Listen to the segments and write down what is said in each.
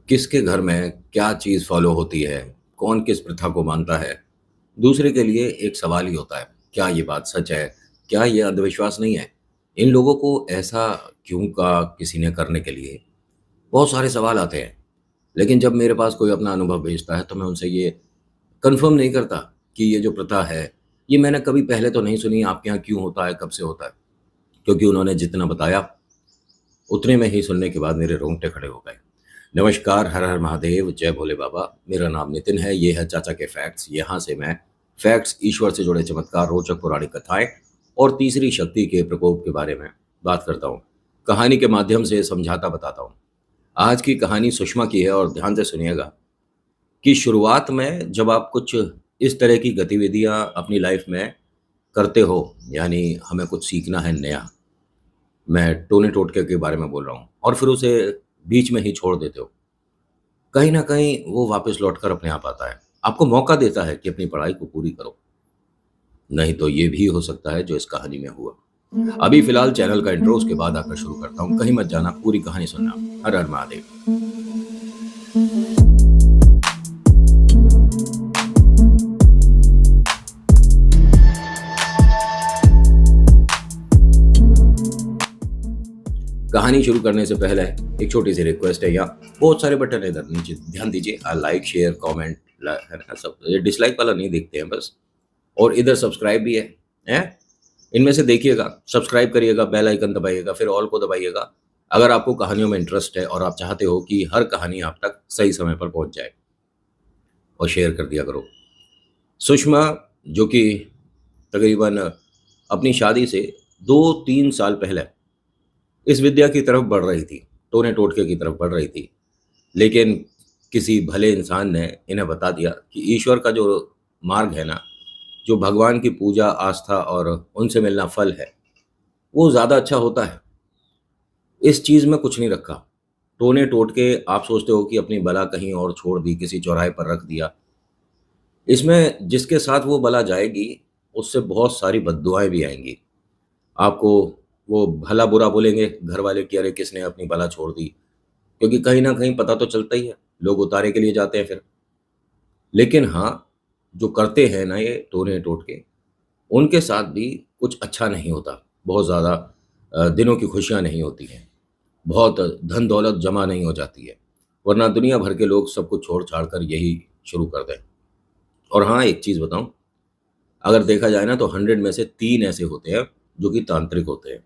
किसके घर में क्या चीज़ फ़ॉलो होती है, कौन किस प्रथा को मानता है, दूसरे के लिए एक सवाल ही होता है, क्या ये बात सच है? क्या ये अंधविश्वास नहीं है? इन लोगों को ऐसा क्यों कहा किसी ने करने के लिए? बहुत सारे सवाल आते हैं, लेकिन जब मेरे पास कोई अपना अनुभव भेजता है, तो मैं उनसे ये कन्फर्म नहीं करता कि ये जो प्रथा है, ये मैंने कभी पहले तो नहीं सुनी, आपके यहाँ क्यों होता है, कब से होता है? क्योंकि उन्होंने जितना बताया, उतने में ही सुनने के बाद मेरे रोंगटे खड़े हो गए। नमस्कार, हर हर महादेव, जय भोले बाबा। मेरा नाम नितिन है, ये है चाचा के फैक्ट्स। यहाँ से मैं फैक्ट्स, ईश्वर से जुड़े चमत्कार, रोचक पौराणिक कथाएं और तीसरी शक्ति के प्रकोप के बारे में बात करता हूँ। कहानी के माध्यम से समझाता बताता हूँ। आज की कहानी सुषमा की है और ध्यान से सुनिएगा कि शुरुआत में जब आप कुछ इस तरह की गतिविधियां अपनी लाइफ में करते हो, यानी हमें कुछ सीखना है नया, मैं टोने टोटके के बारे में बोल रहा हूँ, और फिर उसे बीच में ही छोड़ देते हो, कहीं न कहीं वो वापस लौटकर अपने आप आता है। आपको मौका देता है कि अपनी पढ़ाई को पूरी करो। नहीं तो ये भी हो सकता है जो इस कहानी में हुआ। अभी फ़िलहाल चैनल का इंट्रो, उसके बाद आकर शुरू करता हूँ। कहीं मत जाना, पूरी कहानी सुनना। हर हर महादेव। कहानी शुरू करने से पहले एक छोटी सी रिक्वेस्ट है, यहाँ बहुत सारे बटन है इधर नीचे, ध्यान दीजिए। लाइक, शेयर, कमेंट है ना, सब ये डिसलाइक वाला नहीं देखते हैं बस। और इधर सब्सक्राइब भी है, हैं? इनमें से देखिएगा, सब्सक्राइब करिएगा, बेल आइकन दबाइएगा, फिर ऑल को दबाइएगा। अगर आपको कहानियों में इंटरेस्ट है और आप चाहते हो कि हर कहानी आप तक सही समय पर पहुंच जाए, और शेयर कर दिया करो। सुषमा, जो कि तकरीबन अपनी शादी से 2-3 साल पहले इस विद्या की तरफ बढ़ रही थी, टोने टोटके की तरफ बढ़ रही थी, लेकिन किसी भले इंसान ने इन्हें बता दिया कि ईश्वर का जो मार्ग है ना, जो भगवान की पूजा, आस्था और उनसे मिलना फल है, वो ज़्यादा अच्छा होता है। इस चीज़ में कुछ नहीं रखा। टोने टोटके, आप सोचते हो कि अपनी बला कहीं और छोड़ दी, किसी चौराहे पर रख दिया। इसमें जिसके साथ वो बला जाएगी, उससे बहुत सारी बद्दुआएँ भी आएँगी। आपको वो भला बुरा बोलेंगे घर वाले कि अरे किसने अपनी बला छोड़ दी, क्योंकि कहीं न कहीं पता तो चलता ही है, लोग उतारे के लिए जाते हैं फिर। लेकिन हाँ, जो करते हैं ना ये टोने टोटके, उनके साथ भी कुछ अच्छा नहीं होता। बहुत ज़्यादा दिनों की खुशियाँ नहीं होती हैं, बहुत धन दौलत जमा नहीं हो जाती है, वरना दुनिया भर के लोग सब कुछ छोड़-छाड़ कर यही शुरू कर दें। और हाँ, एक चीज़ बताऊँ, अगर देखा जाए ना तो 100 में से 3 ऐसे होते हैं जो कि तांत्रिक होते हैं।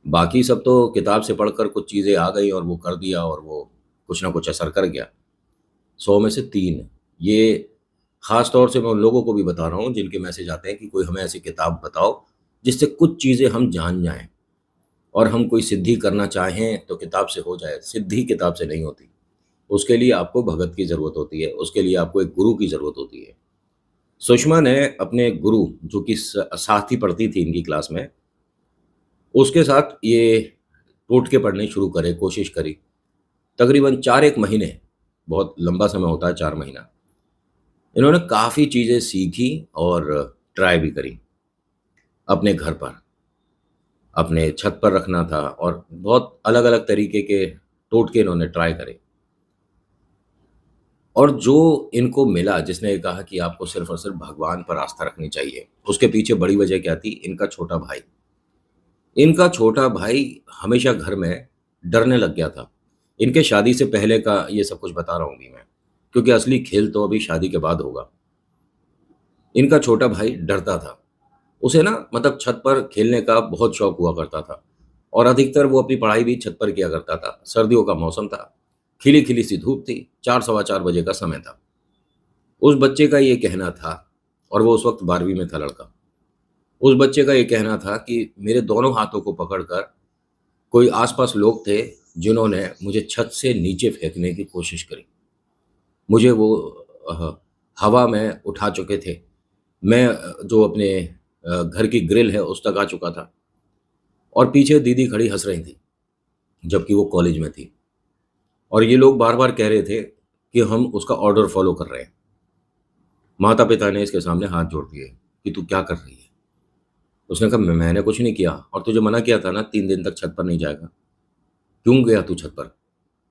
बाकी सब तो किताब से पढ़कर कुछ चीज़ें आ गई और वो कर दिया और वो कुछ ना कुछ असर कर गया। 100 में से 3। ये ख़ास तौर से मैं उन लोगों को भी बता रहा हूँ जिनके मैसेज आते हैं कि कोई हमें ऐसी किताब बताओ जिससे कुछ चीज़ें हम जान जाएँ, और हम कोई सिद्धि करना चाहें तो किताब से हो जाए। सिद्धि किताब से नहीं होती। उसके लिए आपको भगत की ज़रूरत होती है, उसके लिए आपको एक गुरु की ज़रूरत होती है। सुषमा ने अपने गुरु, जो कि साथ ही पढ़ती थी इनकी क्लास में, उसके साथ ये टोटके पढ़ने शुरू करे, कोशिश करी। तकरीबन 4 एक महीने, बहुत लंबा समय होता है 4 महीना। इन्होंने काफ़ी चीज़ें सीखी और ट्राई भी करी अपने घर पर। अपने छत पर रखना था और बहुत अलग-अलग तरीके के टोटके इन्होंने ट्राई करे। और जो इनको मिला, जिसने कहा कि आपको सिर्फ़ और सिर्फ़ भगवान पर आस्था रखनी चाहिए, उसके पीछे बड़ी वजह क्या थी? इनका छोटा भाई। इनका छोटा भाई हमेशा घर में डरने लग गया था। इनके शादी से पहले का ये सब कुछ बता रहा हूँ अभी मैं, क्योंकि असली खेल तो अभी शादी के बाद होगा। इनका छोटा भाई डरता था। उसे ना मतलब छत पर खेलने का बहुत शौक हुआ करता था, और अधिकतर वो अपनी पढ़ाई भी छत पर किया करता था। सर्दियों का मौसम था, खिली-खिली सी धूप थी, 4 सवा 4 बजे का समय था। उस बच्चे का ये कहना था, और वो उस वक़्त 12वीं में था लड़का। उस बच्चे का ये कहना था कि मेरे दोनों हाथों को पकड़कर कोई आस-पास लोग थे जिन्होंने मुझे छत से नीचे फेंकने की कोशिश करी। मुझे वो हवा में उठा चुके थे। मैं जो अपने घर की ग्रिल है उस तक आ चुका था, और पीछे दीदी खड़ी हँस रही थी, जबकि वो कॉलेज में थी। और ये लोग बार-बार कह रहे थे कि हम उसका ऑर्डर फ़ॉलो कर रहे हैं। माता-पिता ने इसके सामने हाथ जोड़ दिए कि तू क्या कर रही है? उसने कहा मैंने कुछ नहीं किया, और तुझे मना किया था ना 3 दिन तक छत पर नहीं जाएगा। क्यों गया तू छत पर?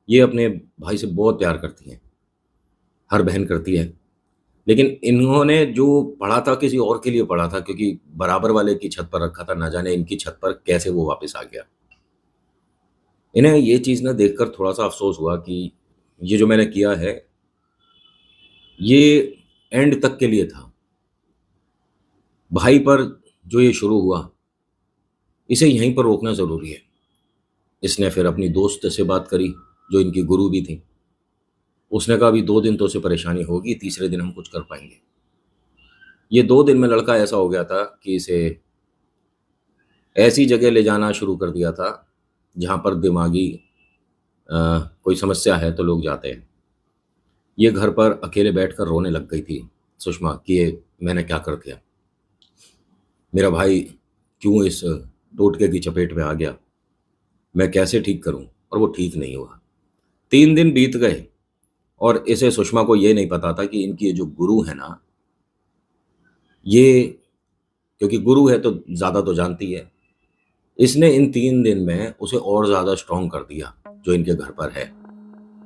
ये अपने भाई से बहुत प्यार करती हैं, हर बहन करती है। लेकिन इन्होंने जो पढ़ा था किसी और के लिए पढ़ा था, क्योंकि बराबर वाले की छत पर रखा था, ना जाने इनकी छत पर कैसे वो वापस आ गया। इन्हें ये चीज़ ना देखकर थोड़ा-सा अफ़सोस हुआ कि ये जो मैंने किया है, ये एंड तक के लिए था। भाई पर जो ये शुरू हुआ, इसे यहीं पर रोकना ज़रूरी है। इसने फिर अपनी दोस्त से बात करी, जो इनकी गुरु भी थी। उसने कहा अभी 2 दिन तो उसे परेशानी होगी, तीसरे दिन हम कुछ कर पाएँगे। ये 2 दिन में लड़का ऐसा हो गया था कि इसे ऐसी जगह ले जाना शुरू कर दिया था, जहाँ पर दिमागी अ, कोई समस्या है तो लोग जाते हैं। ये घर पर अकेले बैठकर रोने लग गई थी सुषमा कि ये मैंने क्या कर दिया? मेरा भाई क्यों इस टोटके की चपेट में आ गया? मैं कैसे ठीक करूँ? और वो ठीक नहीं हुआ। 3 दिन बीत गए और इसे सुषमा को ये नहीं पता था कि इनकी ये जो गुरु है ना, ये क्योंकि गुरु है तो ज़्यादा तो जानती है। इसने इन 3 दिन में उसे और ज़्यादा स्ट्रॉन्ग कर दिया, जो इनके घर पर है।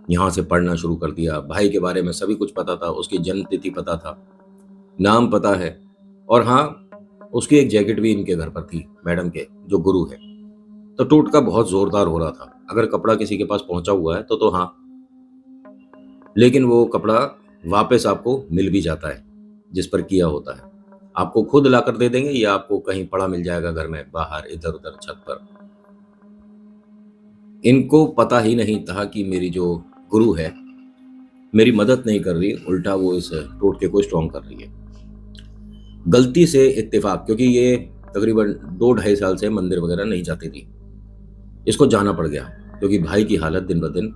यहाँ से पढ़ना शुरू कर दिया, भाई के बारे में सभी कुछ पता था, उसकी जन्म तिथि पता था, नाम पता है, और हाँ, उसकी एक जैकेट भी इनके घर पर थी, मैडम के, जो गुरु है। तो टोटका बहुत ज़ोरदार हो रहा था। अगर कपड़ा किसी के पास पहुँचा हुआ है तो हाँ, लेकिन वो कपड़ा वापस आपको मिल भी जाता है, जिस पर किया होता है। आपको खुद लाकर दे देंगे या आपको कहीं पड़ा मिल जाएगा घर में, बाहर, इधर-उधर छत पर। इनको पता ही नहीं था कि मेरी जो गुरु है, मेरी मदद नहीं कर रही, उल्टा वो इस टोटके को स्ट्रॉन्ग कर रही है। गलती से इत्तेफाक, क्योंकि ये तकरीबन 2 ढाई साल से मंदिर वगैरह नहीं जाती थी। इसको जाना पड़ गया, क्योंकि भाई की हालत दिन-ब-दिन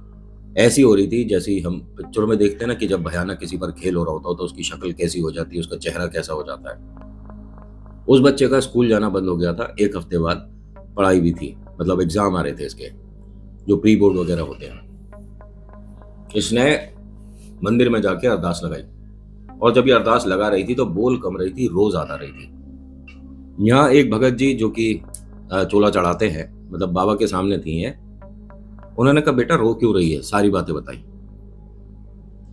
ऐसी हो रही थी जैसी हम पिक्चरों में देखते हैं ना, कि जब भयानक किसी पर खेल हो रहा होता है तो उसकी शक्ल कैसी हो जाती है, उसका चेहरा कैसा हो जाता है। उस बच्चे का स्कूल जाना बंद हो गया था। 1 हफ्ते बाद पढ़ाई भी थी, मतलब एग्ज़ाम आ रहे थे इसके, जो प्री बोर्ड वगैरह होते हैं। इसने मंदिर में जाके अरदास लगाई, और जब ये अरदास लगा रही थी तो बोल कम रही थी, रो ज़्यादा रही थी। यहाँ एक भगत जी जो कि चोला चढ़ाते हैं, मतलब बाबा के सामने थी हैं, उन्होंने कहा बेटा रो क्यों रही है, सारी बातें बताई।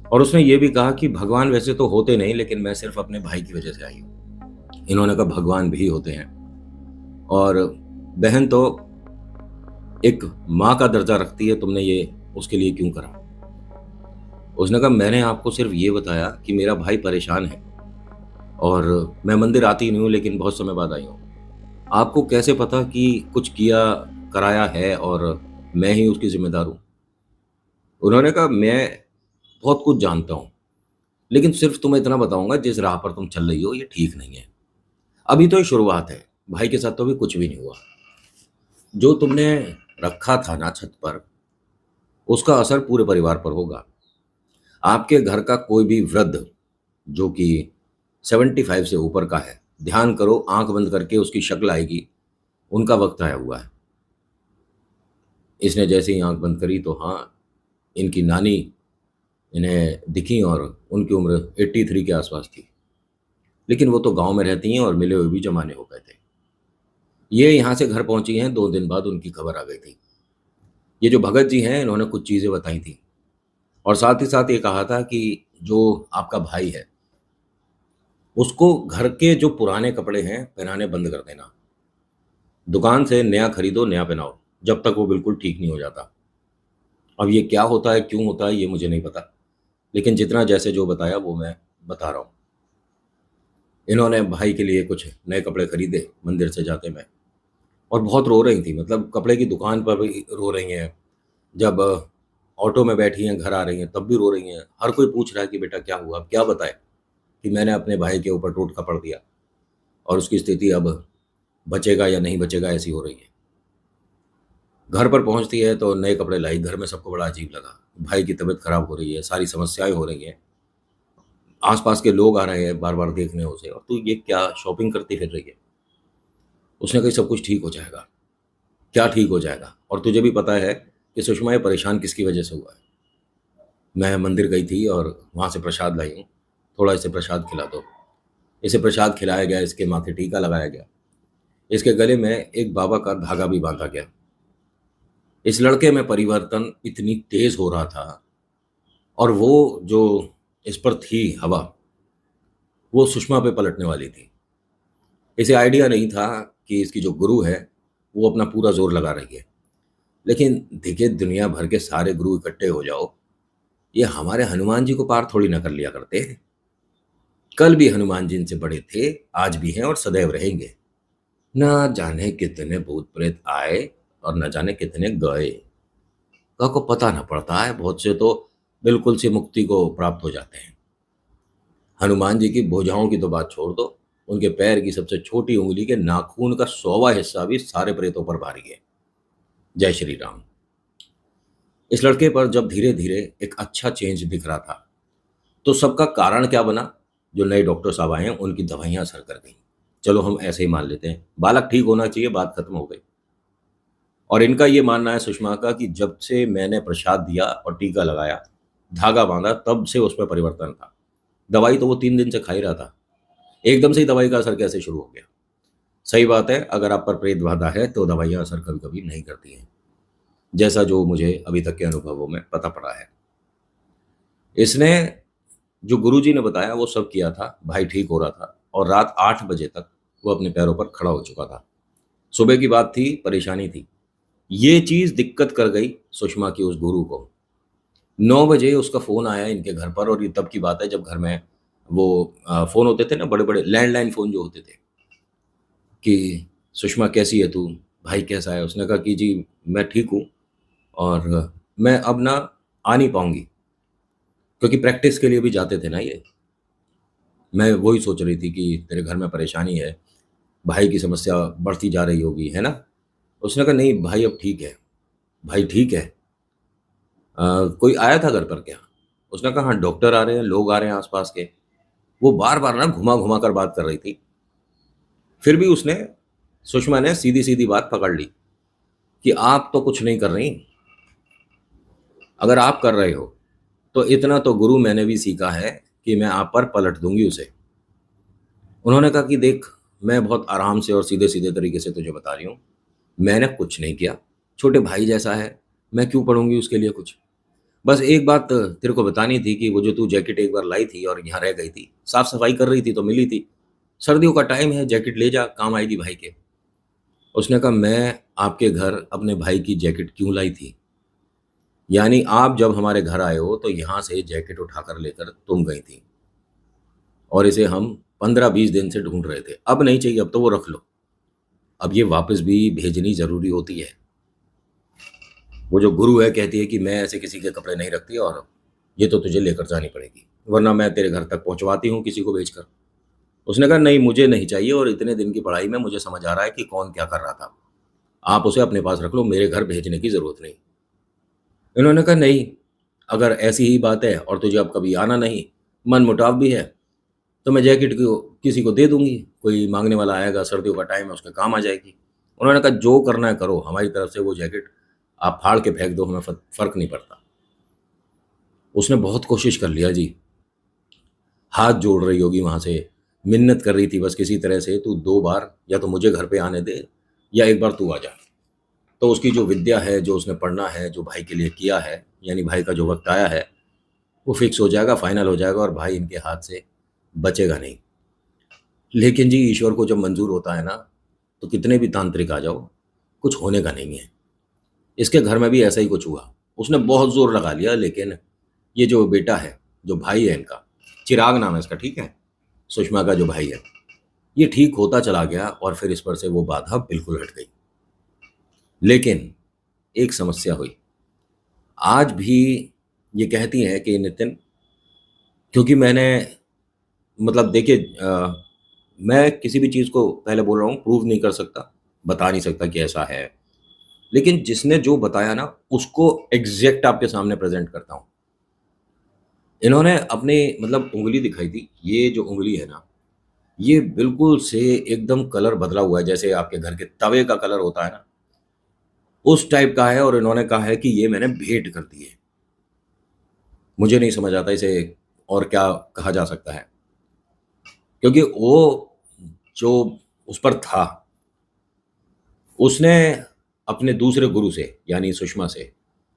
और उसने ये भी कहा कि भगवान वैसे तो होते नहीं, लेकिन मैं सिर्फ अपने भाई की वजह से आई हूँ। इन्होंने कहा भगवान भी होते हैं, और बहन तो एक माँ का दर्जा रखती है, तुमने ये उसके लिए क्यों करा? उसने कहा मैंने आपको सिर्फ ये बताया कि मेरा भाई परेशान है, और मैं मंदिर आती नहीं हूँ, लेकिन बहुत समय बाद आई हूँ। आपको कैसे पता कि कुछ किया कराया है और मैं ही उसकी जिम्मेदार हूँ? उन्होंने कहा मैं बहुत कुछ जानता हूँ, लेकिन सिर्फ तुम्हें इतना बताऊंगा, जिस राह पर तुम चल रही हो ये ठीक नहीं है। अभी तो ये शुरुआत है, भाई के साथ तो अभी कुछ भी नहीं हुआ। जो तुमने रखा था ना छत पर, उसका असर पूरे परिवार पर होगा। आपके घर का कोई भी वृद्ध जो कि 75 से ऊपर का है, ध्यान करो, आंख बंद करके उसकी शक्ल आएगी, उनका वक्त आया हुआ है। इसने जैसे ही आंख बंद करी तो हाँ, इनकी नानी इन्हें दिखी, और उनकी उम्र 83 के आसपास थी। लेकिन वो तो गांव में रहती हैं और मिले हुए भी जमाने हो गए थे। ये यहाँ से घर पहुंची हैं, 2 दिन बाद उनकी खबर आ गई थी। ये जो भगत जी हैं, इन्होंने कुछ चीज़ें बताई थी, और साथ ही साथ ये कहा था कि जो आपका भाई है, उसको घर के जो पुराने कपड़े हैं पहनाने बंद कर देना। दुकान से नया खरीदो, नया पहनाओ, जब तक वो बिल्कुल ठीक नहीं हो जाता। अब ये क्या होता है, क्यों होता है, ये मुझे नहीं पता, लेकिन जितना जैसे जो बताया वो मैं बता रहा हूँ। इन्होंने भाई के लिए कुछ नए कपड़े खरीदे मंदिर से जाते में, और बहुत रो रही थी, मतलब कपड़े की दुकान पर भी रो रही हैं, जब ऑटो में बैठी हैं घर आ रही हैं तब भी रो रही हैं। हर कोई पूछ रहा है कि बेटा क्या हुआ, अब क्या बताए कि मैंने अपने भाई के ऊपर टोटका पड़ दिया, और उसकी स्थिति अब बचेगा या नहीं बचेगा, ऐसी हो रही है। घर पर पहुंचती है तो नए कपड़े लाई, घर में सबको बड़ा अजीब लगा। भाई की तबीयत खराब हो रही है, सारी समस्याएं हो रही हैं, आसपास के लोग आ रहे हैं बार बार देखने उसे, और तू ये क्या शॉपिंग करती फिर रही है? उसने कहा सब कुछ ठीक हो जाएगा। क्या ठीक हो जाएगा? और तुझे भी पता है कि सुषमा ये परेशान किसकी वजह से हुआ है। मैं मंदिर गई थी और वहाँ से प्रसाद लाई हूँ, थोड़ा इसे प्रसाद खिला दो। इसे प्रसाद खिलाया गया, इसके माथे टीका लगाया गया, इसके गले में एक बाबा का धागा भी बांधा गया। इस लड़के में परिवर्तन इतनी तेज हो रहा था, और वो जो इस पर थी हवा, वो सुषमा पे पलटने वाली थी। इसे आइडिया नहीं था कि इसकी जो गुरु है वो अपना पूरा जोर लगा रही है। लेकिन देखिए, दुनिया भर के सारे गुरु इकट्ठे हो जाओ, ये हमारे हनुमान जी को पार थोड़ी ना कर लिया करते हैं। कल भी हनुमान जी इनसे बड़े थे, आज भी हैं और सदैव रहेंगे। ना जाने कितने भूत प्रेत आए और न जाने कितने गए, को पता ना पड़ता है। बहुत से तो बिल्कुल से मुक्ति को प्राप्त हो जाते हैं। हनुमान जी की भुजाओं की तो बात छोड़ दो, उनके पैर की सबसे छोटी उंगली के नाखून का 100वां हिस्सा भी सारे प्रेतों पर भारी है। जय श्री राम। इस लड़के पर जब धीरे धीरे एक अच्छा चेंज दिख रहा था, तो सबका कारण क्या बना? जो नए डॉक्टर साहब आए हैं उनकी दवाइयां असर कर गई। चलो हम ऐसे ही मान लेते हैं, बालक ठीक होना चाहिए, बात खत्म हो गई। और इनका ये मानना है सुषमा का कि जब से मैंने प्रसाद दिया और टीका लगाया, धागा बांधा, तब से उसमें परिवर्तन था। दवाई तो वो 3 दिन से खा ही रहा था, एकदम से ही दवाई का असर कैसे शुरू हो गया? सही बात है, अगर आप पर प्रेत बाधा है तो दवाइयां असर कभी कभी नहीं करती हैं, जैसा जो मुझे अभी तक के अनुभवों में पता पड़ा है। इसने, जो गुरुजी ने बताया वो सब किया था, भाई ठीक हो रहा था और रात 8 बजे तक वो अपने पैरों पर खड़ा हो चुका था। सुबह की बात थी, परेशानी थी। ये चीज दिक्कत कर गई सुषमा की उस गुरु को। 9 बजे उसका फोन आया इनके घर पर, और ये तब की बात है जब घर में वो फोन होते थे ना, बड़े बड़े लैंडलाइन फोन जो होते थे, कि सुषमा कैसी है तू, भाई कैसा है? उसने कहा कि जी मैं ठीक हूँ, और मैं अब ना आ नहीं पाऊंगी, क्योंकि प्रैक्टिस के लिए भी जाते थे ना ये। मैं वही सोच रही थी कि तेरे घर में परेशानी है, भाई की समस्या बढ़ती जा रही होगी, है ना? उसने कहा नहीं भाई, अब ठीक है, भाई ठीक है। कोई आया था घर पर क्या? उसने कहा हाँ, डॉक्टर आ रहे हैं, लोग आ रहे हैं आसपास के। वो बार बार ना घुमा घुमा कर बात कर रही थी। फिर भी उसने, सुषमा ने सीधी सीधी बात पकड़ ली कि आप तो कुछ नहीं कर रही, अगर आप कर रहे हो तो इतना तो गुरु मैंने भी सीखा है कि मैं आप पर पलट दूंगी उसे। उन्होंने कहा कि देख, मैं बहुत आराम से और सीधे सीधे तरीके से तुझे बता रही हूँ, मैंने कुछ नहीं किया, छोटे भाई जैसा है, मैं क्यों पढ़ूंगी उसके लिए कुछ। बस एक बात तेरे को बतानी थी कि वो जो तू जैकेट एक बार लाई थी और यहाँ रह गई थी, साफ सफाई कर रही थी तो मिली थी, सर्दियों का टाइम है, जैकेट ले जा, काम आएगी भाई के। उसने कहा मैं आपके घर अपने भाई की जैकेट क्यों लाई थी? यानी आप जब हमारे घर आए हो तो यहाँ से जैकेट उठाकर लेकर तुम गई थी, और इसे हम 15-20 दिन से ढूंढ रहे थे, अब नहीं चाहिए, अब तो वो रख लो। अब ये वापस भी भेजनी जरूरी होती है। वो जो गुरु है कहती है कि मैं ऐसे किसी के कपड़े नहीं रखती, और ये तो तुझे लेकर जानी पड़ेगी, वरना मैं तेरे घर तक पहुंचवाती हूँ किसी को भेजकर। उसने कहा नहीं, मुझे नहीं चाहिए, और इतने दिन की पढ़ाई में मुझे समझ आ रहा है कि कौन क्या कर रहा था, आप उसे अपने पास रख लो, मेरे घर भेजने की जरूरत नहीं। इन्होंने कहा नहीं, अगर ऐसी ही बात है और तुझे अब कभी आना नहीं, मन मुटाव भी है, तो मैं जैकेट को किसी को दे दूंगी, कोई मांगने वाला आएगा, सर्दियों का टाइम है, उसके काम आ जाएगी। उन्होंने कहा जो करना है करो, हमारी तरफ से वो जैकेट आप फाड़ के फेंक दो, हमें फर्क नहीं पड़ता। उसने बहुत कोशिश कर लिया जी, हाथ जोड़ रही होगी वहां से, मिन्नत कर रही थी बस किसी तरह से, तू 2 बार या तो मुझे घर पे आने दे, या एक बार तू आ जा। तो उसकी जो विद्या है, जो उसने पढ़ना है, जो भाई के लिए किया है, यानी भाई का जो वक्त आया है, वो फिक्स हो जाएगा, फाइनल हो जाएगा, और भाई इनके हाथ से बचेगा नहीं। लेकिन जी, ईश्वर को जब मंजूर होता है ना, तो कितने भी तांत्रिक आ जाओ, कुछ होने का नहीं है। इसके घर में भी ऐसा ही कुछ हुआ। उसने बहुत जोर लगा लिया, लेकिन ये जो बेटा है, जो भाई है इनका, चिराग नाम है इसका, ठीक है, सुषमा का जो भाई है, ये ठीक होता चला गया, और फिर इस पर से वो बाधा बिल्कुल हट गई। लेकिन एक समस्या हुई। आज भी ये कहती हैं कि नितिन, क्योंकि मैंने, मतलब देखिए, मैं किसी भी चीज़ को, पहले बोल रहा हूँ, प्रूव नहीं कर सकता, बता नहीं सकता कि ऐसा है, लेकिन जिसने जो बताया ना, उसको एग्जैक्ट आपके सामने प्रेजेंट करता हूँ। इन्होंने अपनी, मतलब उंगली दिखाई थी, ये जो उंगली है ना, ये बिल्कुल से एकदम कलर बदला हुआ है, जैसे आपके घर के तवे का कलर होता है ना, उस टाइप का है। और इन्होंने कहा है कि ये मैंने भेंट कर दी है। मुझे नहीं समझ आता इसे और क्या कहा जा सकता है, क्योंकि वो जो उस पर था, उसने अपने दूसरे गुरु से यानी सुषमा से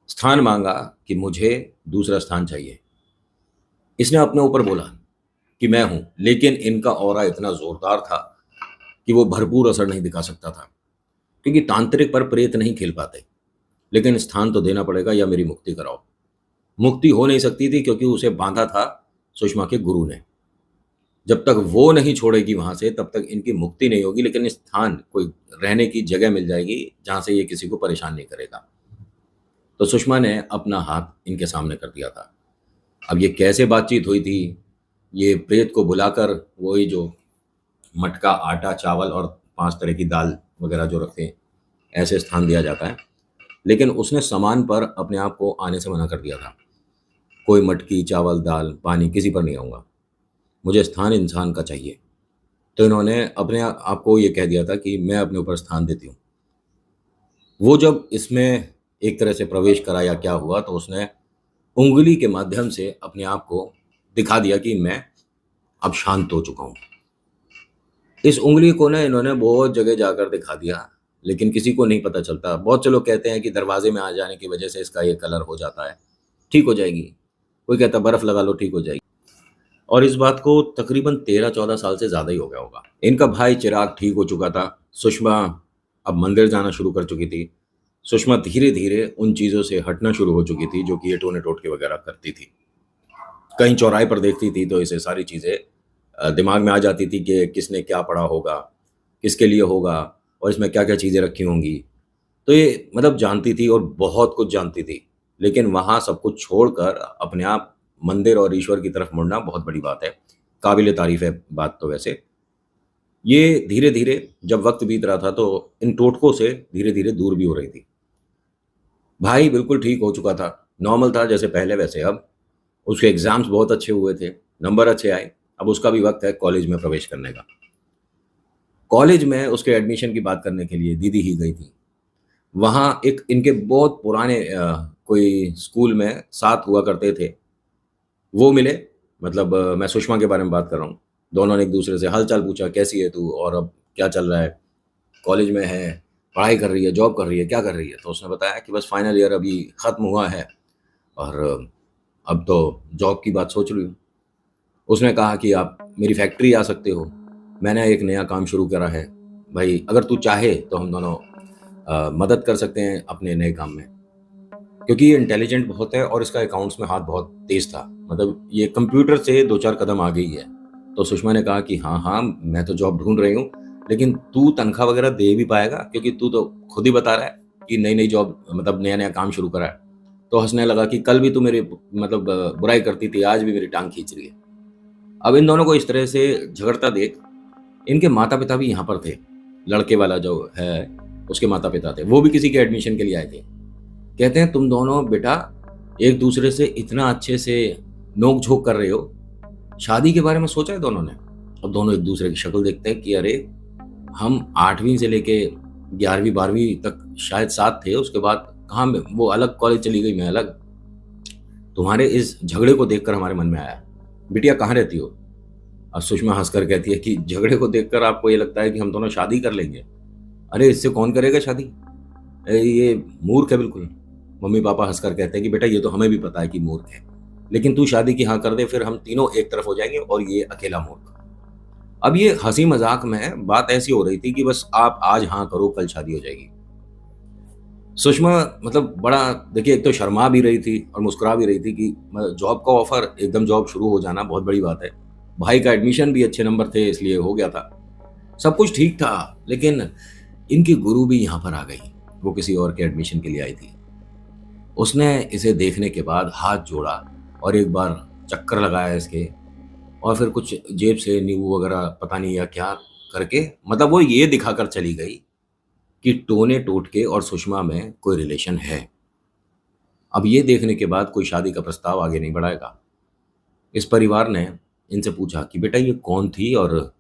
स्थान मांगा कि मुझे दूसरा स्थान चाहिए। इसने अपने ऊपर बोला कि मैं हूं, लेकिन इनका ऑरा इतना जोरदार था कि वो भरपूर असर नहीं दिखा सकता था, क्योंकि तांत्रिक पर प्रेत नहीं खेल पाते। लेकिन स्थान तो देना पड़ेगा या मेरी मुक्ति कराओ। मुक्ति हो नहीं सकती थी क्योंकि उसे बांधा था सुषमा के गुरु ने। जब तक वो नहीं छोड़ेगी वहां से तब तक इनकी मुक्ति नहीं होगी, लेकिन स्थान कोई रहने की जगह मिल जाएगी जहां से ये किसी को परेशान नहीं करेगा। तो सुषमा ने अपना हाथ इनके सामने कर दिया था। अब ये कैसे बातचीत हुई थी, ये प्रेत को बुलाकर वही जो मटका, आटा, चावल और 5 तरह की दाल वगैरह जो रखते हैं, ऐसे स्थान दिया जाता है। लेकिन उसने सामान पर अपने आप को आने से मना कर दिया था। कोई मटकी, चावल, दाल, पानी किसी पर नहीं आऊँगा, मुझे स्थान इंसान का चाहिए। तो इन्होंने अपने आप को ये कह दिया था कि मैं अपने ऊपर स्थान देती हूँ। वो जब इसमें एक तरह से प्रवेश करा या क्या हुआ, तो उसने उंगली के माध्यम से अपने आप को दिखा दिया कि मैं अब शांत हो चुका हूँ। इस उंगली को ना इन्होंने बहुत जगह जाकर दिखा दिया, लेकिन किसी को नहीं पता चलता। बहुत से लोग कहते हैं कि दरवाजे में आ जाने की वजह से इसका ये कलर हो जाता है, ठीक हो जाएगी। कोई कहता है बर्फ लगा लो, ठीक हो जाएगी। और इस बात को तकरीबन 13-14 साल से ज़्यादा ही हो गया होगा। इनका भाई चिराग ठीक हो चुका था। सुषमा अब मंदिर जाना शुरू कर चुकी थी। सुषमा धीरे धीरे उन चीज़ों से हटना शुरू हो चुकी थी जो कि ये टोने टोटके वगैरह करती थी। कहीं चौराहे पर देखती थी तो इसे सारी चीज़ें दिमाग में आ जाती थी कि किसने क्या पढ़ा होगा, किसके लिए होगा और इसमें क्या क्या चीज़ें रखी होंगी। तो ये मतलब जानती थी और बहुत कुछ जानती थी। लेकिन वहाँ सब कुछ छोड़कर अपने आप मंदिर और ईश्वर की तरफ मुड़ना बहुत बड़ी बात है, काबिल तारीफ़ है बात तो वैसे। ये धीरे धीरे जब वक्त बीत रहा था तो इन टोटकों से धीरे धीरे दूर भी हो रही थी। भाई बिल्कुल ठीक हो चुका था, नॉर्मल था जैसे पहले वैसे अब। उसके एग्ज़ाम्स बहुत अच्छे हुए थे, नंबर अच्छे आए। अब उसका भी वक्त है कॉलेज में प्रवेश करने का। कॉलेज में उसके एडमिशन की बात करने के लिए दीदी ही गई थी। वहाँ एक इनके बहुत पुराने कोई स्कूल में साथ हुआ करते थे, वो मिले। मतलब मैं सुषमा के बारे में बात कर रहा हूँ। दोनों ने एक दूसरे से हाल चाल पूछा, कैसी है तू और अब क्या चल रहा है, कॉलेज में है, पढ़ाई कर रही है, जॉब कर रही है, क्या कर रही है। तो उसने बताया कि बस फाइनल ईयर अभी ख़त्म हुआ है और अब तो जॉब की बात सोच रही हूँ। उसने कहा कि आप मेरी फैक्ट्री आ सकते हो, मैंने एक नया काम शुरू करा है, भाई अगर तू चाहे तो हम दोनों मदद कर सकते हैं अपने नए काम में। क्योंकि ये इंटेलिजेंट बहुत है और इसका अकाउंट्स में हाथ बहुत तेज था, मतलब ये कंप्यूटर से 2-4 कदम आ गई है। तो सुषमा ने कहा कि हाँ हाँ, मैं तो जॉब ढूंढ रही हूँ, लेकिन तू तनख्वाह वगैरह दे भी पाएगा, क्योंकि तू तो खुद ही बता रहा है कि नई नई जॉब मतलब नया नया काम शुरू करा है। तो हंसने लगा कि कल भी तू मेरी मतलब बुराई करती थी, आज भी मेरी टांग खींच रही है। अब इन दोनों को इस तरह से झगड़ता देख इनके माता पिता भी यहाँ पर थे। लड़के वाला जो है उसके माता पिता थे, वो भी किसी के एडमिशन के लिए आए थे। कहते हैं तुम दोनों बेटा एक दूसरे से इतना अच्छे से नोक झोंक कर रहे हो, शादी के बारे में सोचा है दोनों ने? अब दोनों एक दूसरे की शक्ल देखते हैं कि अरे हम 8वीं से लेके 11वीं 12वीं तक शायद साथ थे, उसके बाद कहाँ वो अलग कॉलेज चली गई, मैं अलग। तुम्हारे इस झगड़े को देखकर हमारे मन में आया, बिटिया कहाँ रहती हो? अब सुषमा हंसकर कहती है कि झगड़े को देखकर आपको ये लगता है कि हम दोनों शादी कर लेंगे? अरे इससे कौन करेगा शादी, ये मूर्ख है बिल्कुल। मम्मी पापा हंसकर कहते हैं कि बेटा ये तो हमें भी पता है कि मूर्ख है, लेकिन तू शादी की हाँ कर दे, फिर हम तीनों एक तरफ हो जाएंगे और ये अकेला मूर्ख। अब ये हंसी मजाक में बात ऐसी हो रही थी कि बस आप आज हाँ करो कल शादी हो जाएगी। सुषमा मतलब बड़ा, देखिए एक तो शर्मा भी रही थी और मुस्कुरा भी रही थी कि जॉब का ऑफर, एकदम जॉब शुरू हो जाना बहुत बड़ी बात है। भाई का एडमिशन भी अच्छे नंबर थे इसलिए हो गया था, सब कुछ ठीक था। लेकिन इनकी गुरु भी यहाँ पर आ गई, वो किसी और के एडमिशन के लिए आई थी। उसने इसे देखने के बाद हाथ जोड़ा और एक बार चक्कर लगाया इसके, और फिर कुछ जेब से नींबू वगैरह पता नहीं या क्या करके, मतलब वो ये दिखाकर चली गई कि टोने टोटके और सुषमा में कोई रिलेशन है। अब ये देखने के बाद कोई शादी का प्रस्ताव आगे नहीं बढ़ाएगा। इस परिवार ने इनसे पूछा कि बेटा ये कौन थी और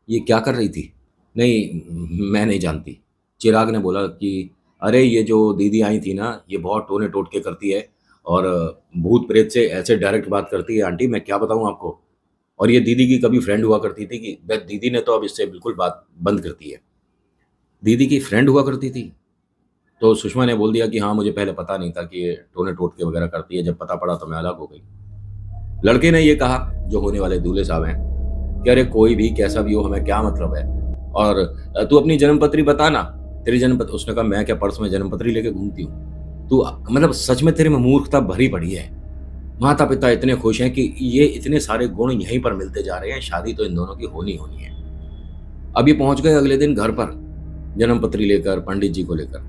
ये क्या कर रही थी? नहीं मैं नहीं जानती। चिराग ने बोला कि अरे ये जो दीदी आई थी ना, ये बहुत टोने टोटके करती है और भूत प्रेत से ऐसे डायरेक्ट बात करती है, आंटी मैं क्या बताऊं आपको। और ये दीदी की कभी फ्रेंड हुआ करती थी कि दीदी ने तो अब इससे बिल्कुल बात बंद कर दी है। दीदी की फ्रेंड हुआ करती थी? तो सुषमा ने बोल दिया कि हाँ, मुझे पहले पता नहीं था कि ये टोने टोटके वगैरह करती है, जब पता पड़ा तो मैं अलग हो गई। लड़के ने ये कहा, जो होने वाले दूल्हे साहब हैं, कि अरे कोई भी कैसा भी हो, हमें क्या मतलब है, और तू अपनी जन्मपत्री बता ना, तेरी जन्मपत्री। उसने कहा, मैं क्या पर्स में जन्मपत्री लेके घूमती हूँ, तू मतलब सच में तेरे में मूर्खता भरी पड़ी है। माता पिता इतने खुश हैं कि ये इतने सारे गुण यहीं पर मिलते जा रहे हैं, शादी तो इन दोनों की होनी होनी है। अब ये पहुंच गए अगले दिन घर पर, जन्मपत्री लेकर, पंडित जी को लेकर।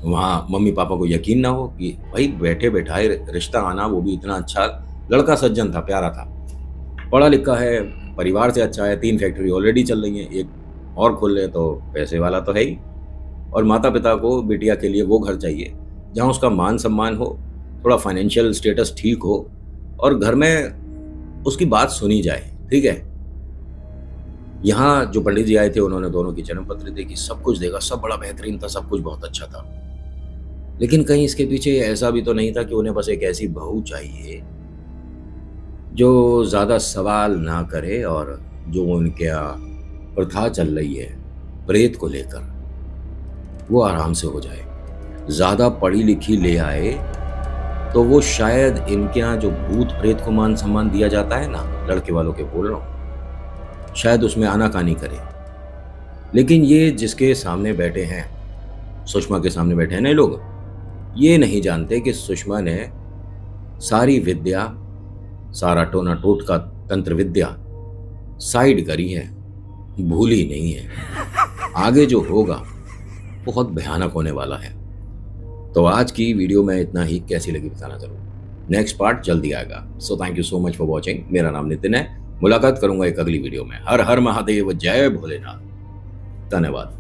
वहाँ मम्मी पापा को यकीन ना हो कि भाई बैठे बैठाए रिश्ता आना, वो भी इतना अच्छा लड़का, सज्जन था, प्यारा था, पढ़ा लिखा है, परिवार से अच्छा है, 3 फैक्ट्री ऑलरेडी चल रही हैं, एक और खोल ले तो पैसे वाला तो है ही। और माता पिता को बिटिया के लिए वो घर चाहिए जहाँ उसका मान सम्मान हो, थोड़ा फाइनेंशियल स्टेटस ठीक हो, और घर में उसकी बात सुनी जाए। ठीक है, यहाँ जो पंडित जी आए थे, उन्होंने दोनों की जन्मपत्री देखी, सब कुछ देखा, सब बड़ा बेहतरीन था, सब कुछ बहुत अच्छा था। लेकिन कहीं इसके पीछे ऐसा भी तो नहीं था कि उन्हें बस एक ऐसी बहू चाहिए जो ज़्यादा सवाल ना करे, और जो उनके यहाँ प्रथा चल रही है प्रेत को लेकर, वो आराम से हो जाए। ज़्यादा पढ़ी लिखी ले आए तो वो शायद इनके यहाँ जो भूत प्रेत को मान सम्मान दिया जाता है ना, लड़के वालों के बोल रहा हूँ, शायद उसमें आनाकानी करे। लेकिन ये जिसके सामने बैठे हैं, सुषमा के सामने बैठे हैं ना, ये लोग ये नहीं जानते कि सुषमा ने सारी विद्या, सारा टोना टोटका, तंत्र विद्या साइड करी है, भूली नहीं है। आगे जो होगा बहुत भयानक होने वाला है। तो आज की वीडियो में इतना ही, कैसी लगी बताना जरूर। नेक्स्ट पार्ट जल्दी आएगा। So thank you so much for watching. मेरा नाम नितिन है। मुलाकात करूंगा एक अगली वीडियो में। हर हर महादेव, जय भोलेनाथ। धन्यवाद।